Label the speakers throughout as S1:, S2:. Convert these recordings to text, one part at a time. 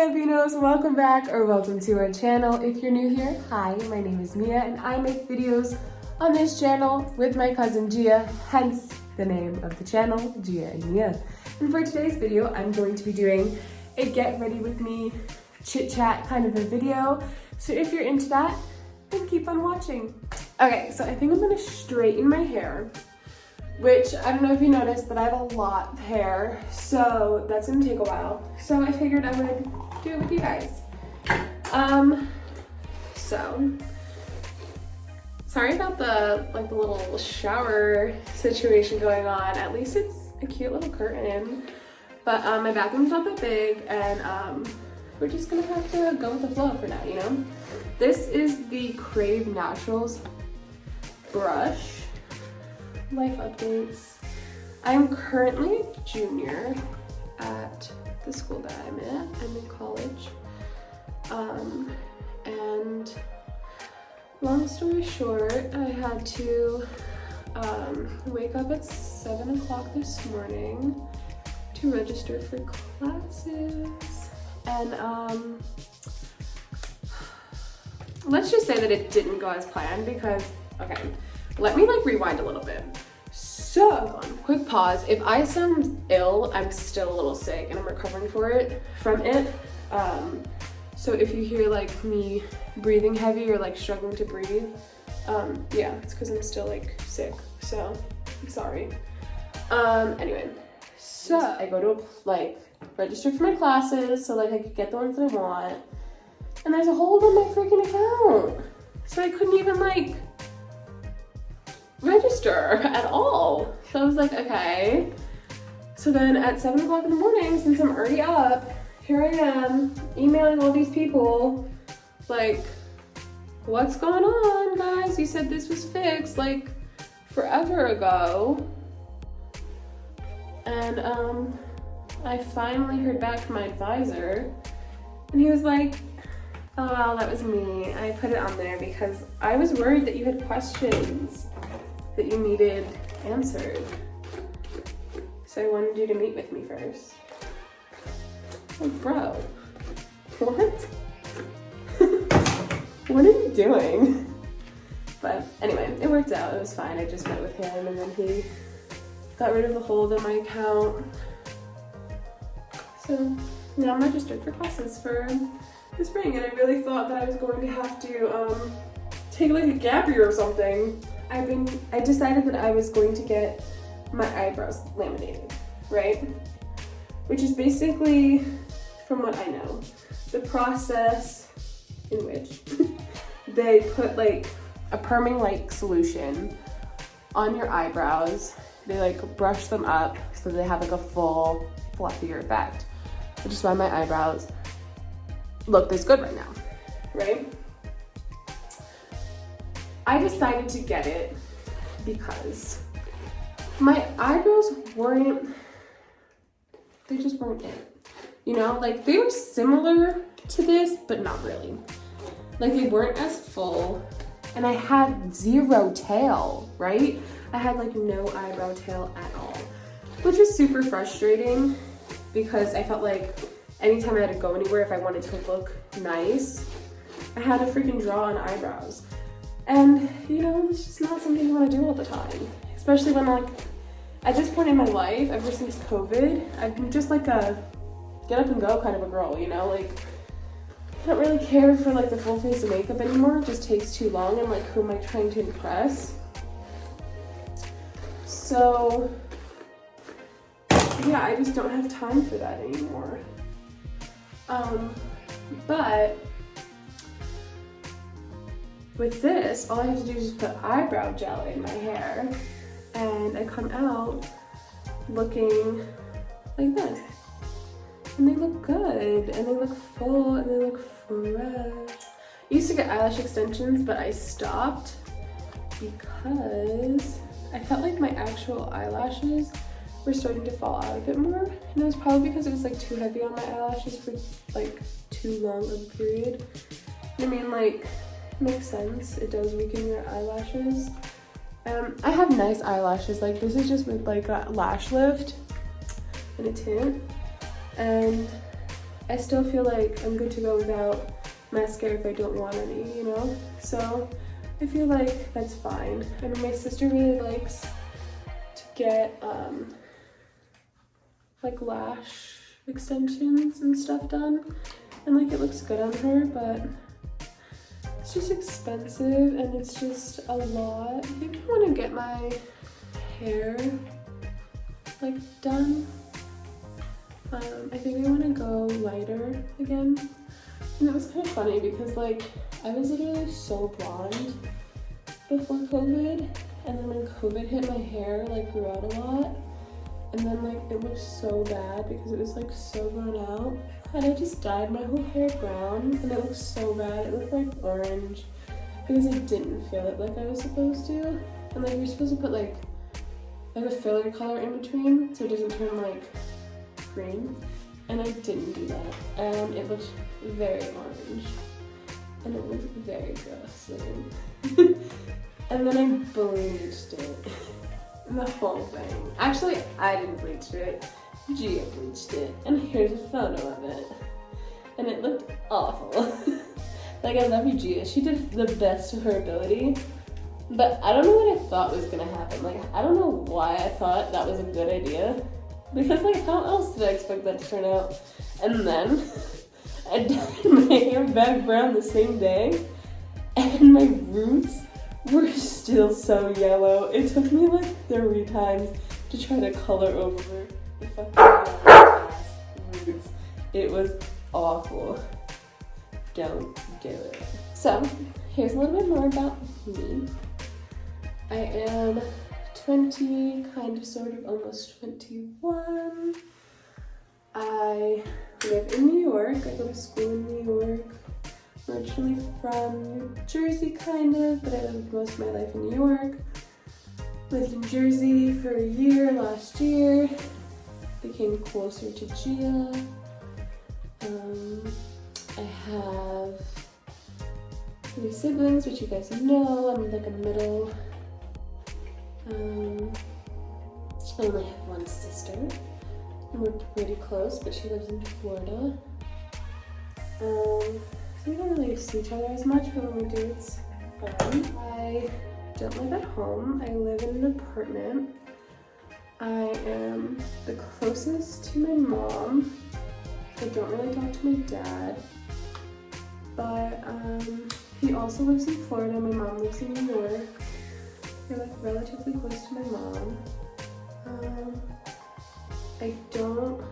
S1: Bambinos, welcome back or welcome to our channel. If you're new here, hi, my name is Mia and I make videos on this channel with my cousin Gia, hence the name of the channel, Gia and Mia. And for today's video, I'm going to be doing a get ready with me chit chat kind of a video. So if you're into that, then keep on watching. Okay, so I think I'm gonna straighten my hair, which I don't know if you noticed, but I have a lot of hair, so that's gonna take a while. So I figured I would do it with you guys. So sorry about the little shower situation going on. At least it's a cute little curtain, but my bathroom's not that big, and we're just gonna have to go with the flow for now, you know? This is the Crave Naturals brush. Life updates. I'm currently a junior at the school that I'm at. I'm in college. And long story short, I had to wake up at 7 o'clock this morning to register for classes. And let's just say that it didn't go as planned because, okay, let me rewind a little bit. So, quick pause. If I sound ill, I'm still a little sick and I'm recovering from it. So if you hear me breathing heavy or struggling to breathe, yeah, it's because I'm still sick. So I'm sorry. Anyway, so I go to register for my classes so I could get the ones that I want. And there's a hold on my freaking account. So I couldn't even register at all. So I was like, okay. So then at 7 o'clock in the morning, since I'm already up, here I am emailing all these people, what's going on, guys? You said this was fixed forever ago. And I finally heard back from my advisor, and he was like, oh, well, that was me. I put it on there because I was worried that you had questions that you needed answered. So I wanted you to meet with me first. Bro, what? What are you doing? But anyway, it worked out. It was fine. I just met with him and then he got rid of the hold on my account. So now I'm registered for classes for the spring, and I really thought that I was going to have to take a gap year or something. I decided that I was going to get my eyebrows laminated, right? Which is basically, from what I know, the process in which they put a perming solution on your eyebrows. They brush them up so they have a full fluffier effect, which is why my eyebrows look this good right now, right? I decided to get it because my eyebrows they just weren't it. You know, they were similar to this, but not really. They weren't as full, and I had zero tail, right? I had no eyebrow tail at all, which was super frustrating because I felt anytime I had to go anywhere, if I wanted to look nice, I had to freaking draw on eyebrows. And, you know, it's just not something you want to do all the time. Especially when, at this point in my life, ever since COVID, I've been just a get up and go kind of a girl, you know? I don't really care for, the full face of makeup anymore. It just takes too long, and, who am I trying to impress? So, yeah, I just don't have time for that anymore. But with this, all I have to do is just put eyebrow gel in my hair, and I come out looking like this. And they look good, and they look full, and they look fresh. I used to get eyelash extensions, but I stopped because I felt my actual eyelashes were starting to fall out a bit more. And it was probably because it was too heavy on my eyelashes for too long of a period. I mean, makes sense. It does weaken your eyelashes. I have nice eyelashes. This is just with a lash lift and a tint. And I still feel like I'm good to go without mascara if I don't want any, you know? So I feel like that's fine. And my sister really likes to get like lash extensions and stuff done. And like it looks good on her, but it's just expensive and it's just a lot. I think I want to get my hair like done. I think I want to go lighter again. And it was kind of funny because like I was literally so blonde before COVID, and then when COVID hit, my hair like grew out a lot, and then like it looked so bad because it was like so grown out, and I just dyed my whole hair brown and it looked so bad. It looked like orange because I didn't feel it like I was supposed to, and like you're supposed to put like a filler color in between so it doesn't turn like green, and I didn't do that, and it looked very orange and it was very gross looking. And then I bleached it. The whole thing. Actually, I didn't bleach it. Gia bleached it, and here's a photo of it. And it looked awful. Like, I love you, Gia. She did the best of her ability, but I don't know what I thought was gonna happen. Like, I don't know why I thought that was a good idea, because like, how else did I expect that to turn out? And then I dyed my hair back brown the same day, and my roots were still so yellow. It took me like 3 times to try to color over the fucking ass roots. It was awful. Don't do it. So, here's a little bit more about me. I am 20, kind of, sort of, almost 21. I live in New York. I go to school in New York. I'm originally from New Jersey, kind of, but I lived most of my life in New York. Lived in Jersey for a year last year. Became closer to Gia. I have 3 siblings, which you guys know. I'm like a middle. I only have 1 sister, and we're pretty close, but she lives in Florida. So we don't really see each other as much, but when we do, it's fun. I don't live at home. I live in an apartment. I am the closest to my mom. I don't really talk to my dad, but he also lives in Florida. My mom lives in New York. We're like relatively close to my mom. I don't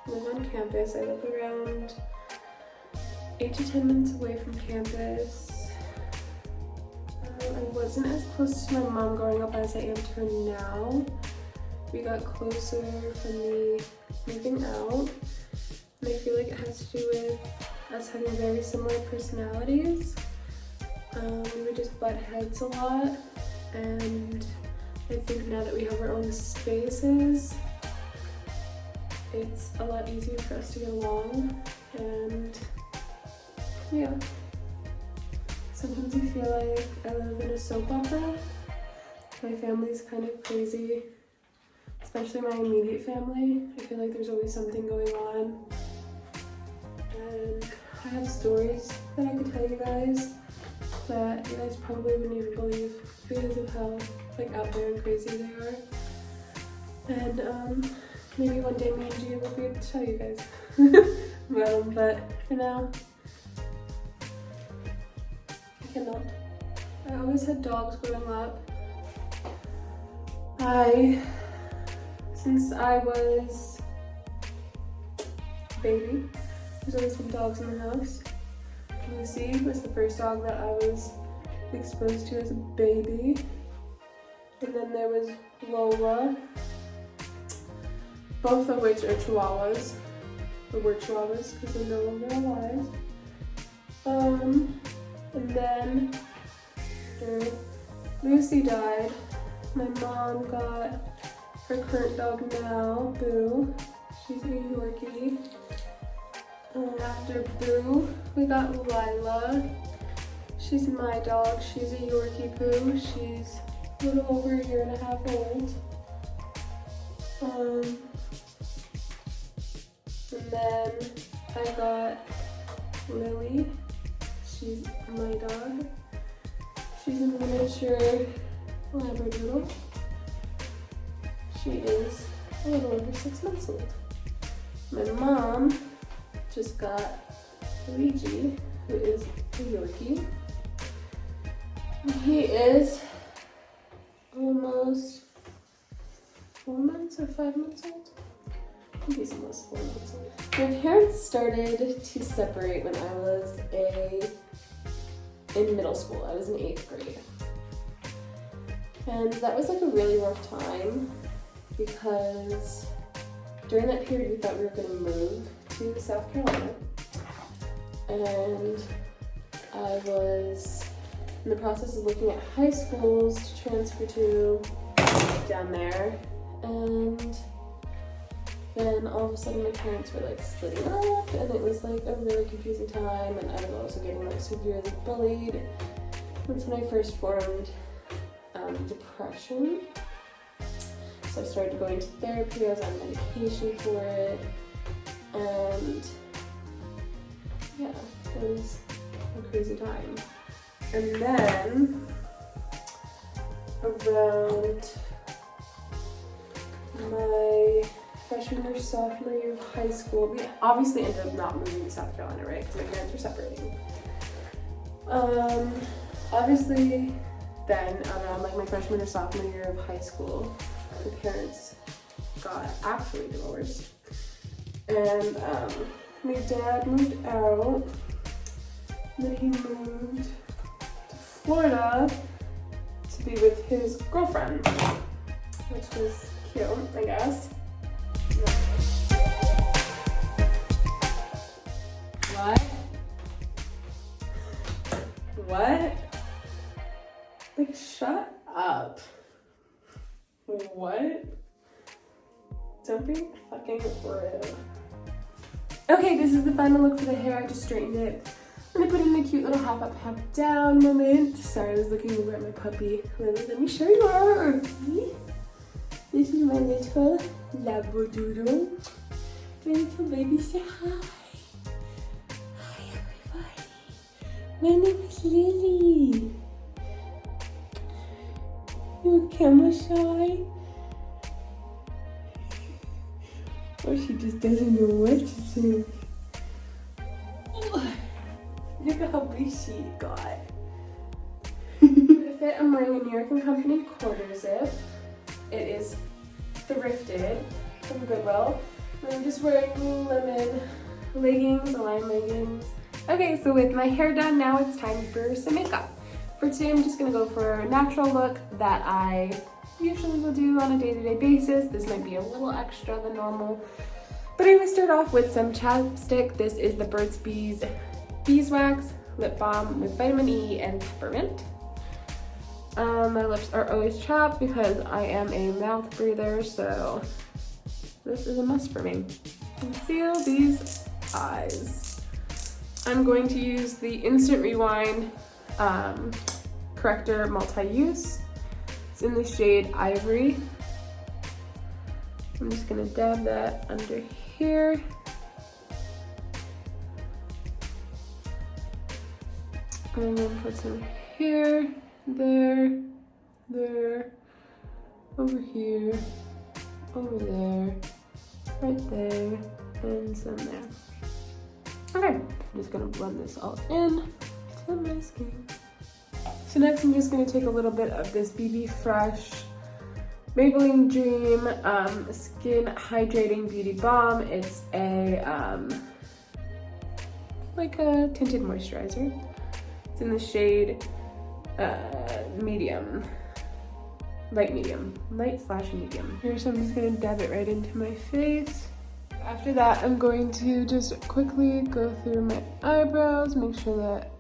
S1: live on campus. I live around 8 to 10 minutes away from campus. I wasn't as close to my mom growing up as I am to her now. We got closer from me moving out, and I feel like it has to do with us having very similar personalities. We would just butt heads a lot, and I think now that we have our own spaces, it's a lot easier for us to get along, and yeah. Sometimes I feel like I live in a soap opera. My family's kind of crazy, especially my immediate family. I feel like there's always something going on, and I have stories that I could tell you guys that you guys probably wouldn't even believe because of how like out there and crazy they are. And maybe one day me and Gia will be able to tell you guys about them, but for now, I cannot. I always had dogs growing up. Since I was a baby, there's always been dogs in the house. Lucy was the first dog that I was exposed to as a baby. And then there was Lola, both of which are Chihuahuas, or were Chihuahuas because they're no longer alive. And then after Lucy died, my mom got her current dog now, Boo. She's a Yorkie. And after Boo, we got Lila. She's my dog. She's a Yorkie Poo. She's a little over 1.5 years old. And then I got Lily. She's my dog. She's a miniature Labradoodle. She is a little over 6 months old. My mom just got Luigi, who is a Yorkie. He is almost 4 months or 5 months old. I think he's almost 4 months old. My parents started to separate when I was in middle school. I was in 8th grade. And that was like a really rough time because during that period we thought we were going to move to South Carolina. And I was in the process of looking at high schools to transfer to down there. And then all of a sudden my parents were like splitting up, and it was like a really confusing time, and I was also getting like severely bullied. That's when I first formed depression. So I started going to therapy. I was on medication for it, and yeah, it was a crazy time. And then around my freshman or sophomore year of high school, we obviously ended up not moving to South Carolina, right? Because my parents were separating. Obviously, then around like my freshman or sophomore year of high school, my parents got actually divorced, and my dad moved out. Then he moved to Florida to be with his girlfriend, which was cute, I guess. What? What? Like, shut up. What? Don't be fucking rude. Okay, this is the final look for the hair. I just straightened it. I'm gonna put in a cute little half up, half down moment. Sorry, I was looking over at my puppy. Let me show you her. This is my little Labradoodle. My little baby, say hi. Hi, everybody. My name is Lily. You camera shy? Or she just doesn't know what to say. Look at how big she got. For the fit, I'm wearing a New York & Company quarter zip. It is thrifted from Goodwill. I'm just wearing lemon leggings, Align leggings. Okay, so with my hair done, now it's time for some makeup. For today, I'm just gonna go for a natural look that I usually will do on a day-to-day basis. This might be a little extra than normal. But I'm gonna start off with some chapstick. This is the Burt's Bees Beeswax Lip Balm with vitamin E and peppermint. My lips are always chapped because I am a mouth breather, so this is a must for me. Conceal these eyes. I'm going to use the Instant Rewind Corrector Multi-Use. It's in the shade Ivory. I'm just gonna dab that under here. And then put some here, there, there, over here, over there, right there, and some there. Okay, I'm just gonna blend this all in to my skin. So next I'm just gonna take a little bit of this BB Fresh Maybelline Dream Skin Hydrating Beauty Balm. It's a like a tinted moisturizer. It's in the shade medium, light/medium. Here, so I'm just gonna dab it right into my face. After that, I'm going to just quickly go through my eyebrows, make sure that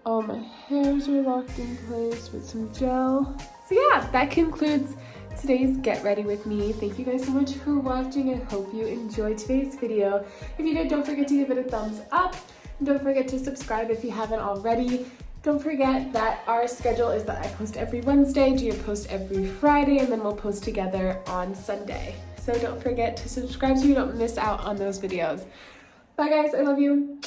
S1: all my hairs are locked in place with some gel. So yeah, that concludes today's Get Ready With Me. Thank you guys so much for watching. I hope you enjoyed today's video. If you did, don't forget to give it a thumbs up. And don't forget to subscribe if you haven't already. Don't forget that our schedule is that I post every Wednesday, Gia posts every Friday, and then we'll post together on Sunday. So don't forget to subscribe so you don't miss out on those videos. Bye guys, I love you.